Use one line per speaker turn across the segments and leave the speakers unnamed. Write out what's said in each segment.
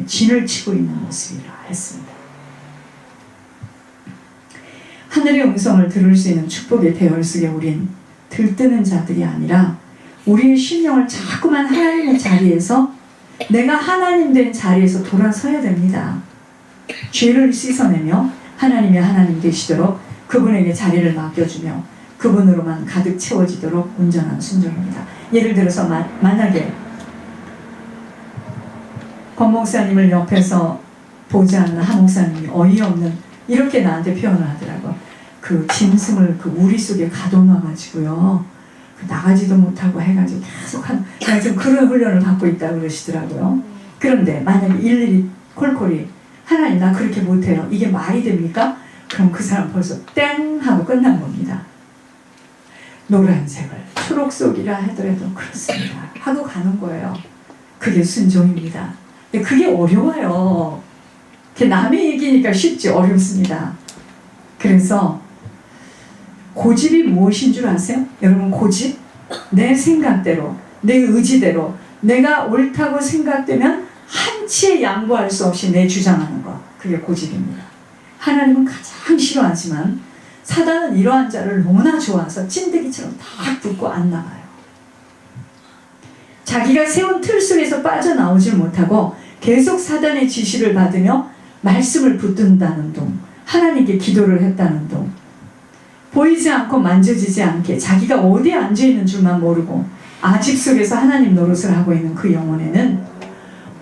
진을 치고 있는 모습이라 했습니다. 하늘의 음성을 들을 수 있는 축복의 대열 속에 우린 들뜨는 자들이 아니라 우리의 심령을 자꾸만 하나님의 자리에서, 내가 하나님 된 자리에서 돌아서야 됩니다. 죄를 씻어내며 하나님이 하나님 되시도록 그분에게 자리를 맡겨주며 그분으로만 가득 채워지도록 온전한 순종입니다. 예를 들어서 만약에 권 목사님을 옆에서 보지 않는 한 목사님이 어이없는, 이렇게 나한테 표현을 하더라고. 그 짐승을 그 우리 속에 가둬놔가지고요, 나가지도 못하고 해가지고 계속 그냥 좀 그런 훈련을 받고 있다고 그러시더라고요. 그런데 만약에 일일이 콜콜이 하나님 나 그렇게 못해요, 이게 말이 됩니까? 그럼 그 사람 벌써 땡 하고 끝난 겁니다. 노란색을 초록색이라 하더라도 그렇습니다 하고 가는 거예요. 그게 순종입니다. 근데 그게 어려워요. 남의 얘기니까 쉽지 어렵습니다. 그래서 고집이 무엇인 줄 아세요? 여러분, 고집? 내 생각대로, 내 의지대로, 내가 옳다고 생각되면 한치의 양보할 수 없이 내 주장하는 것, 그게 고집입니다. 하나님은 가장 싫어하지만 사단은 이러한 자를 너무나 좋아서 찐득이처럼 딱 붙고 안 나가요. 자기가 세운 틀 속에서 빠져나오질 못하고 계속 사단의 지시를 받으며 말씀을 붙든다는 둥, 하나님께 기도를 했다는 둥, 보이지 않고 만져지지 않게 자기가 어디에 앉아있는 줄만 모르고 아집 속에서 하나님 노릇을 하고 있는 그 영혼에는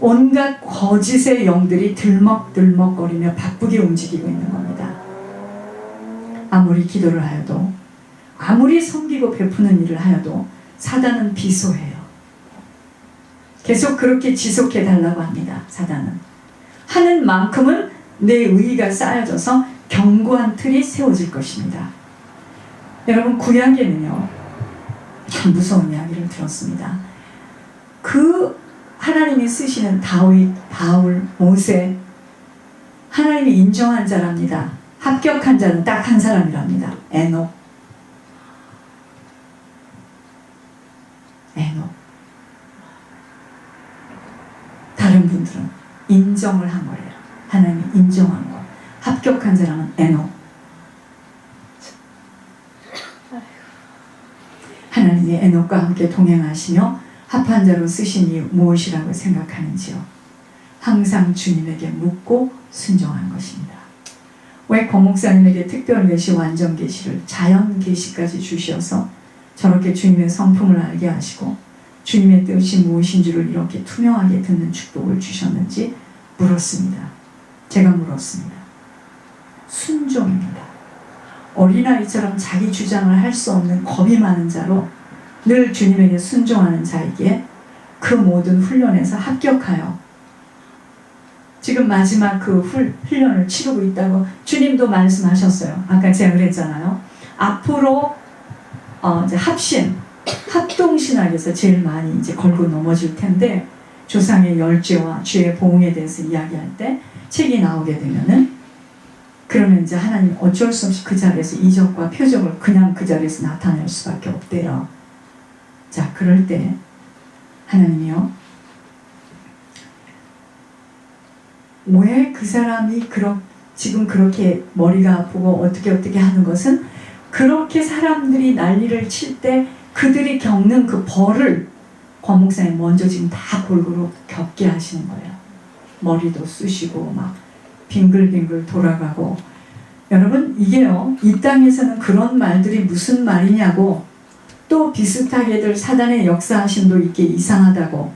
온갖 거짓의 영들이 들먹들먹거리며 바쁘게 움직이고 있는 겁니다. 아무리 기도를 하여도, 아무리 섬기고 베푸는 일을 하여도 사단은 비소해요. 계속 그렇게 지속해달라고 합니다. 사단은 하는 만큼은 내 의의가 쌓여져서 견고한 틀이 세워질 것입니다. 여러분, 구약에는요 참 무서운 이야기를 들었습니다. 그 하나님이 쓰시는 다윗, 바울, 모세, 하나님이 인정한 자랍니다. 합격한 자는 딱 한 사람이랍니다. 에녹. 다른 분들은 인정을 한 거예요. 하나님이 인정한 거. 합격한 사람은 에녹. 하나님이 에녹과 함께 동행하시며 합한 자로 쓰신 이유 무엇이라고 생각하는지요? 항상 주님에게 묻고 순종한 것입니다. 왜 권 목사님에게 특별 계시, 완전 계시를, 자연 계시까지 주셔서 저렇게 주님의 성품을 알게 하시고 주님의 뜻이 무엇인지를 이렇게 투명하게 듣는 축복을 주셨는지 물었습니다. 제가 물었습니다. 순종입니다. 어린아이처럼 자기 주장을 할 수 없는 겁이 많은 자로 늘 주님에게 순종하는 자에게 그 모든 훈련에서 합격하여 지금 마지막 그 훈련을 치르고 있다고 주님도 말씀하셨어요. 아까 제가 그랬잖아요. 앞으로 이제 합동신학에서 제일 많이 이제 걸고 넘어질 텐데, 조상의 열죄와 죄의 보응에 대해서 이야기할 때 책이 나오게 되면은, 그러면 이제 하나님 어쩔 수 없이 그 자리에서 이적과 표적을 그냥 그 자리에서 나타낼 수밖에 없대요. 자, 그럴 때 하나님이요, 왜 그 사람이 지금 그렇게 머리가 아프고 어떻게 하는 것은, 그렇게 사람들이 난리를 칠 때 그들이 겪는 그 벌을 권 목사님 먼저 지금 다 골고루 겪게 하시는 거예요. 머리도 쑤시고 막 빙글빙글 돌아가고. 여러분, 이게요, 이 땅에서는 그런 말들이 무슨 말이냐고, 또 비슷하게들 사단의 역사하심도 있게 이상하다고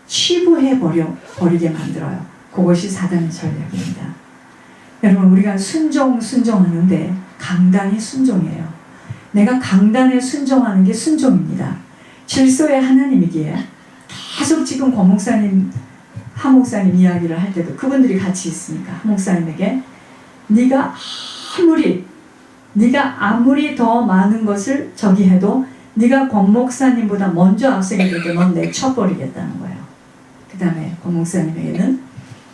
치부해 버리게 만들어요. 그것이 사단의 전략입니다. 여러분, 우리가 순종하는데 강단이 순종이에요. 내가 강단에 순종하는 게 순종입니다. 질서의 하나님이기에 계속 지금 권 목사님, 하 목사님 이야기를 할 때도 그분들이 같이 있으니까 하 목사님에게 네가 아무리 더 많은 것을 저기 해도 네가 권 목사님보다 먼저 앞서게 될 때 넌 내쳐버리겠다는 거예요. 그 다음에 권 목사님에게는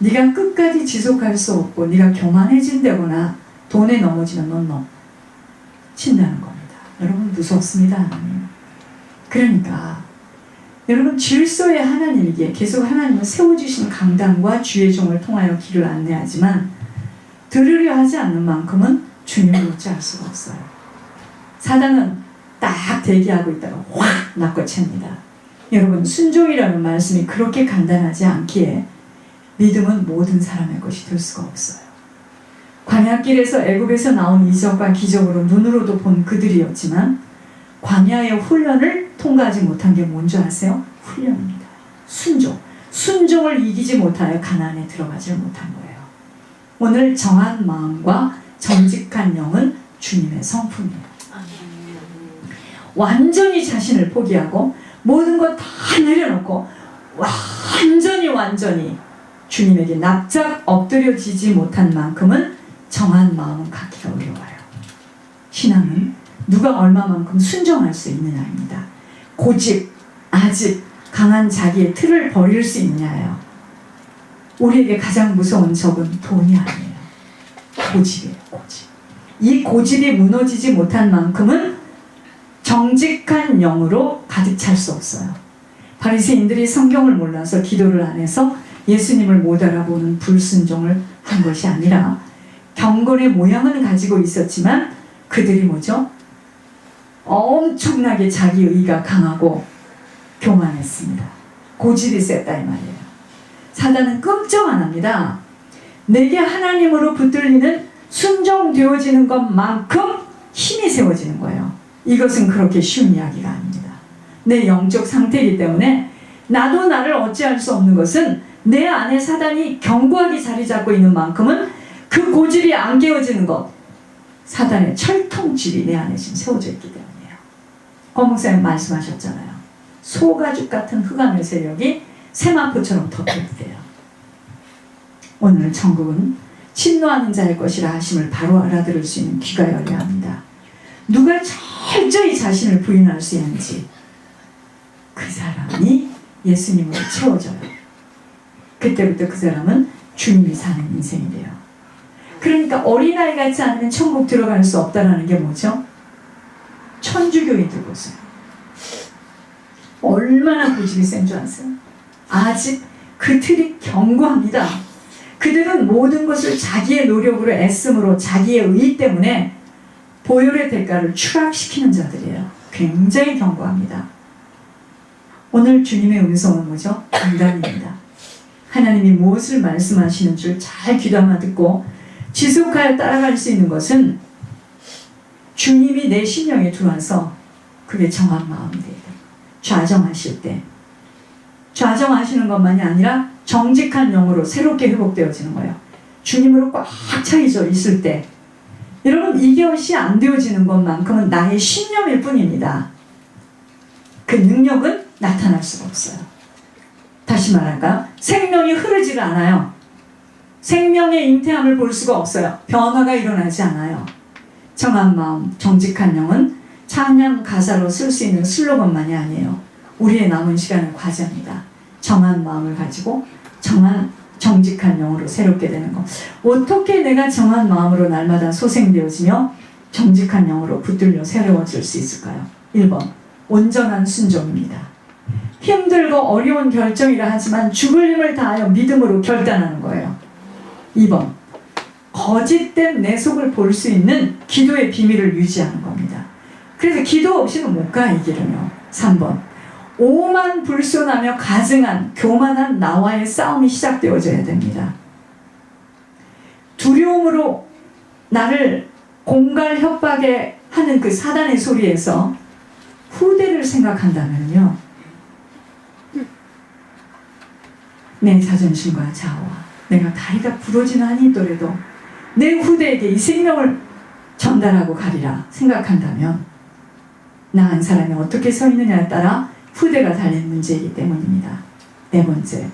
네가 끝까지 지속할 수 없고 네가 교만해진다거나 돈에 넘어지면 넌 친다는 겁니다. 여러분, 무섭습니다. 하나님. 그러니까 여러분, 질서의 하나님이기에 계속 하나님은 세워주신 강단과 주의 종을 통하여 길을 안내하지만 들으려 하지 않는 만큼은 주님을 어찌할 수가 없어요. 사단은 딱 대기하고 있다가 확 낚아챕니다. 여러분, 순종이라는 말씀이 그렇게 간단하지 않기에 믿음은 모든 사람의 것이 될 수가 없어요. 광야길에서 애굽에서 나온 이적과 기적으로 눈으로도 본 그들이었지만 광야의 훈련을 통과하지 못한 게 뭔지 아세요? 훈련입니다. 순종. 순종을 이기지 못하여 가나안에 들어가지 못한 거예요. 오늘 정한 마음과 정직한 영은 주님의 성품이에요. 완전히 자신을 포기하고 모든 것 다 내려놓고 완전히 주님에게 납작 엎드려지지 못한 만큼은 정한 마음은 갖기가 어려워요. 신앙은 누가 얼마만큼 순종할 수 있느냐입니다. 고집, 아집, 강한 자기의 틀을 버릴 수 있느냐예요. 우리에게 가장 무서운 적은 돈이 아니에요. 고집이에요. 고집. 이 고집이 무너지지 못한 만큼은 정직한 영으로 가득 찰 수 없어요. 바리새인들이 성경을 몰라서 기도를 안 해서 예수님을 못 알아보는 불순종을 한 것이 아니라 경건의 모양은 가지고 있었지만 그들이 뭐죠? 엄청나게 자기 의가 강하고 교만했습니다. 고집이 셌다 이 말이에요. 사단은 끔찍 안 합니다. 내게 하나님으로 붙들리는 순종되어지는 것만큼 힘이 세워지는 거예요. 이것은 그렇게 쉬운 이야기가 아닙니다. 내 영적 상태이기 때문에 나도 나를 어찌할 수 없는 것은 내 안에 사단이 견고하게 자리 잡고 있는 만큼은 그 고집이 안 깨어지는 것, 사단의 철통집이 내 안에 지금 세워져 있기 때문이에요. 권 목사님 말씀하셨잖아요. 소가죽 같은 흑암의 세력이 세마포처럼 덮여있대요. 오늘 천국은 침노하는 자의 것이라 하심을 바로 알아들을 수 있는 귀가 열려야 합니다. 누가 철저히 자신을 부인할 수 있는지 그 사람이 예수님으로 채워져요. 그때부터 그 사람은 주님이 사는 인생이 돼요. 그러니까 어린아이 같지 않으면 천국 들어갈 수 없다는 게 뭐죠? 천주교인들 보세요. 얼마나 고집이 센 줄 아세요? 아직 그 틀이 견고합니다. 그들은 모든 것을 자기의 노력으로 애씀으로 자기의 의 때문에 보혈의 대가를 추락시키는 자들이에요. 굉장히 견고합니다. 오늘 주님의 음성은 뭐죠? 강단입니다. 하나님이 무엇을 말씀하시는 줄 잘 귀담아 듣고 지속하여 따라갈 수 있는 것은 주님이 내 심령에 들어와서 그게 정한 마음이 돼요. 좌정하실 때 좌정하시는 것만이 아니라 정직한 영으로 새롭게 회복되어지는 거예요. 주님으로 꽉 차 있을 때 여러분, 이것이 안 되어지는 것만큼은 나의 신념일 뿐입니다. 그 능력은 나타날 수가 없어요. 다시 말할까요? 생명이 흐르지를 않아요. 생명의 잉태함을 볼 수가 없어요. 변화가 일어나지 않아요. 정한 마음, 정직한 영은 찬양 가사로 쓸 수 있는 슬로건만이 아니에요. 우리의 남은 시간의 과제입니다. 정한 마음을 가지고 정직한 영으로 새롭게 되는 것. 어떻게 내가 정한 마음으로 날마다 소생되어지며 정직한 영으로 붙들려 새로워질 수 있을까요? 1번, 온전한 순종입니다. 힘들고 어려운 결정이라 하지만 죽을 힘을 다하여 믿음으로 결단하는 거예요. 2번, 거짓된 내 속을 볼 수 있는 기도의 비밀을 유지하는 겁니다. 그래서 기도 없이는 못 가, 이 길은요. 3번, 오만 불손하며 가증한 교만한 나와의 싸움이 시작되어져야 됩니다. 두려움으로 나를 공갈 협박에 하는 그 사단의 소리에서 후대를 생각한다면요, 내 자존심과 자아와 내가 다리가 부러지는 한이 있더라도 내 후대에게 이 생명을 전달하고 가리라 생각한다면 나 한 사람이 어떻게 서 있느냐에 따라 후대가 달린 문제이기 때문입니다. 4번째,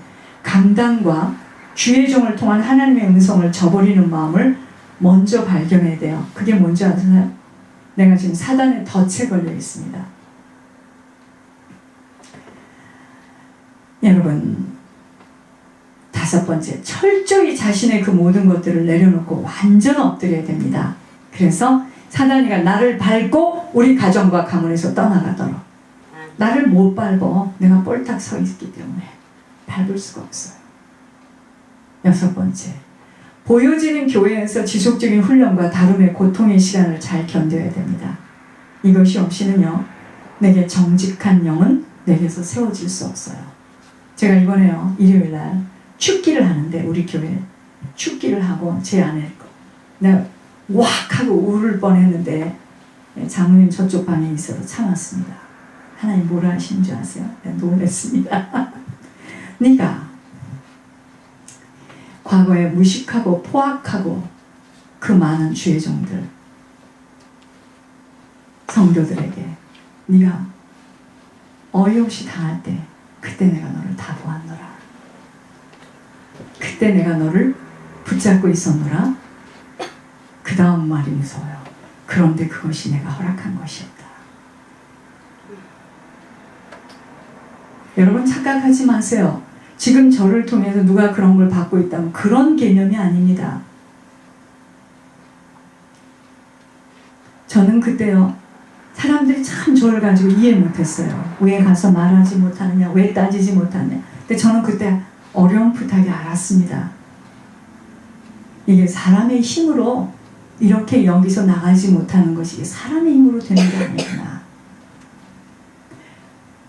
강단과 주의 종을 통한 하나님의 음성을 저버리는 마음을 먼저 발견해야 돼요. 그게 뭔지 아세요? 내가 지금 사단의 덫에 걸려 있습니다. 여러분, 5번째, 철저히 자신의 그 모든 것들을 내려놓고 완전 엎드려야 됩니다. 그래서 사단이가 나를 밟고 우리 가정과 가문에서 떠나가도록 나를 못 밟어. 내가 뻘딱 서 있기 때문에 밟을 수가 없어요. 6번째, 보여지는 교회에서 지속적인 훈련과 다름의 고통의 시간을 잘 견뎌야 됩니다. 이것이 없이는요, 내게 정직한 영은 내게서 세워질 수 없어요. 제가 이번에요, 일요일날 축기를 하는데, 우리 교회 축기를 하고 제 아내 내가 왁 하고 울을 뻔했는데 장로님 저쪽 방에 있어서 참았습니다. 하나님 뭐라 하시는 줄 아세요? 내가 놀랐습니다. 네가 과거에 무식하고 포악하고 그 많은 주의 종들 성도들에게 네가 어이없이 당할 때 그때 내가 너를 다 보았노라. 그때 내가 너를 붙잡고 있었노라. 그 다음 말이 무서워요. 그런데 그것이 내가 허락한 것이었다. 여러분 착각하지 마세요. 지금 저를 통해서 누가 그런 걸 받고 있다면 그런 개념이 아닙니다. 저는 그때요, 사람들이 참 저를 가지고 이해 못했어요. 왜 가서 말하지 못하느냐, 왜 따지지 못하느냐. 근데 저는 그때 어렴풋하게 알았습니다. 이게 사람의 힘으로 이렇게 여기서 나가지 못하는 것이 사람의 힘으로 되는 게 아니구나.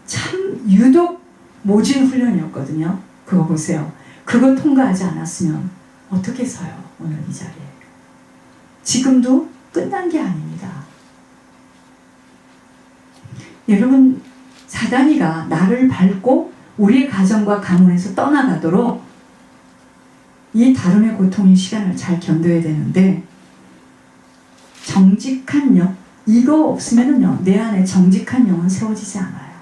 참 유독 모진 훈련이었거든요. 그거 보세요. 그거 통과하지 않았으면 어떻게 서요? 오늘 이 자리에. 지금도 끝난 게 아닙니다. 여러분, 사단이가 나를 밟고 우리의 가정과 가문에서 떠나가도록 이 다름의 고통의 시간을 잘 견뎌야 되는데, 정직한 영, 이거 없으면요 내 안에 정직한 영은 세워지지 않아요.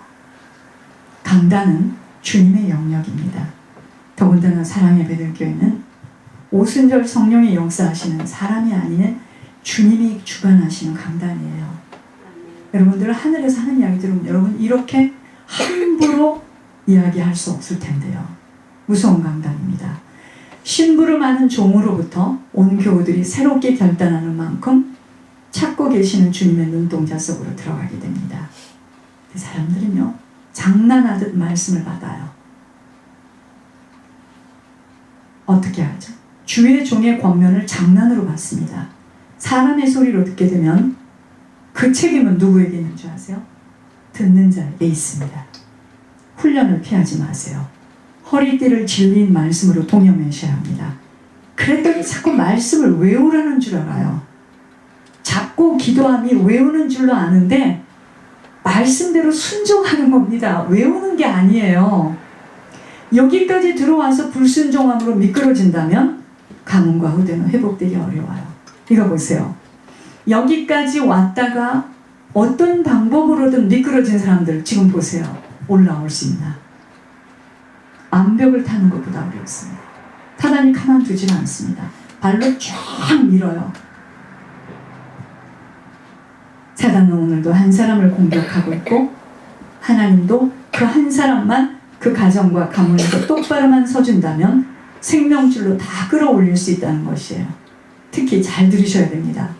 강단은 주님의 영역입니다. 더군다나 사랑의 베들교회는 오순절 성령의 역사하시는 사람이 아닌 주님이 주관하시는 강단이에요. 여러분들 하늘에서 하는 이야기 들으면 여러분 이렇게 함부로 이야기할 수 없을 텐데요. 무서운 강단입니다. 심부름하는 종으로부터 온 교우들이 새롭게 결단하는 만큼 찾고 계시는 주님의 눈동자 속으로 들어가게 됩니다. 사람들은요, 장난하듯 말씀을 받아요. 어떻게 하죠? 주의 종의 권면을 장난으로 받습니다. 사람의 소리로 듣게 되면 그 책임은 누구에게 있는 줄 아세요? 듣는 자에게 있습니다. 훈련을 피하지 마세요. 허리띠를 질린 말씀으로 동여매셔야 합니다. 그랬더니 자꾸 말씀을 외우라는 줄 알아요. 자꾸 기도함이 외우는 줄로 아는데 말씀대로 순종하는 겁니다. 외우는 게 아니에요. 여기까지 들어와서 불순종함으로 미끄러진다면 가문과 후대는 회복되기 어려워요. 이거 보세요. 여기까지 왔다가 어떤 방법으로든 미끄러진 사람들 지금 보세요. 올라올 수 있나? 암벽을 타는 것보다 어렵습니다. 사단이 가만두지 않습니다. 발로 쫙 밀어요. 사단은 오늘도 한 사람을 공격하고 있고 하나님도 그 한 사람만 그 가정과 가문에서 똑바로만 서준다면 생명줄로 다 끌어올릴 수 있다는 것이에요. 특히 잘 들으셔야 됩니다.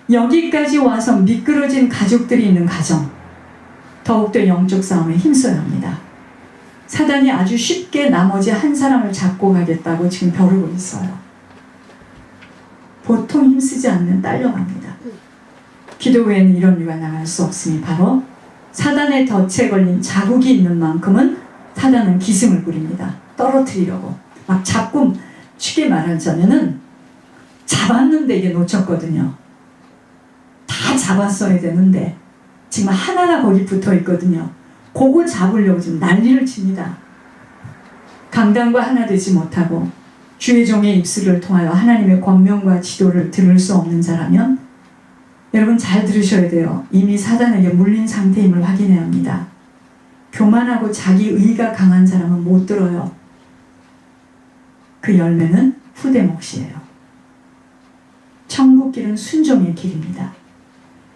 여기까지 와서 미끄러진 가족들이 있는 가정, 더욱더 영적 싸움에 힘써야 합니다. 사단이 아주 쉽게 나머지 한 사람을 잡고 가겠다고 지금 벼르고 있어요. 보통 힘쓰지 않으면 딸려갑니다. 기도 외에는 이런 일과 나갈 수 없으니 바로 사단의 덫에 걸린 자국이 있는 만큼은 사단은 기승을 부립니다. 떨어뜨리려고 막 잡고, 쉽게 말하자면은 잡았는데 이게 놓쳤거든요. 다 잡았어야 되는데 지금 하나가 거기 붙어 있거든요. 그걸 잡으려고 지금 난리를 칩니다. 강단과 하나 되지 못하고 주의 종의 입술을 통하여 하나님의 권명과 지도를 들을 수 없는 자라면 여러분 잘 들으셔야 돼요. 이미 사단에게 물린 상태임을 확인해야 합니다. 교만하고 자기 의가 강한 사람은 못 들어요. 그 열매는 후대 몫이에요. 천국길은 순종의 길입니다.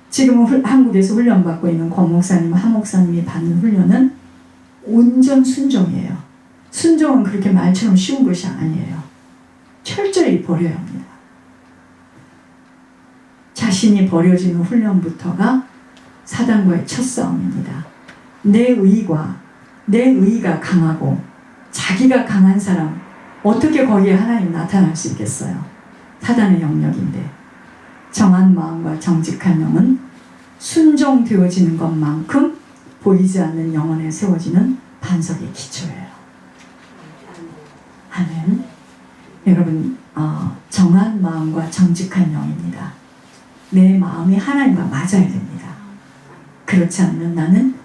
지금 한국에서 훈련받고 있는 권 목사님, 한 목사님이 받는 훈련은 온전 순종이에요. 순종은 그렇게 말처럼 쉬운 것이 아니에요. 철저히 버려야 합니다. 자신이 버려지는 훈련부터가 사단과의 첫 싸움입니다. 내 의가 강하고 자기가 강한 사람 어떻게 거기에 하나님 나타날 수 있겠어요? 사단의 영역인데 정한 마음과 정직한 영은 순종되어지는 것만큼 보이지 않는 영혼에 세워지는 반석의 기초예요. 아멘. 여러분, 정한 마음과 정직한 영입니다. 내 마음이 하나님과 맞아야 됩니다. 그렇지 않으면 나는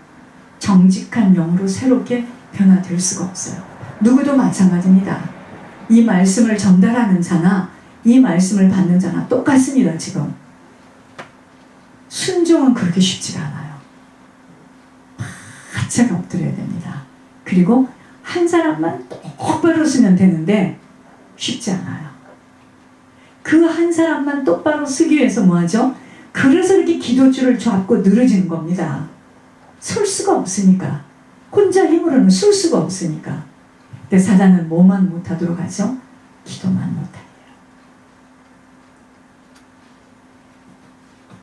정직한 영으로 새롭게 변화될 수가 없어요. 누구도 마찬가지입니다. 이 말씀을 전달하는 자나 이 말씀을 받는 자나 똑같습니다. 지금 순종은 그렇게 쉽지가 않아요. 바짝 엎드려야 됩니다. 그리고 한 사람만 똑바로 쓰면 되는데 쉽지 않아요. 그 한 사람만 똑바로 쓰기 위해서 뭐하죠? 그래서 이렇게 기도줄을 잡고 늘어지는 겁니다. 설 수가 없으니까. 혼자 힘으로는 쓸 수가 없으니까. 근데 사단은 뭐만 못하도록 하죠? 기도만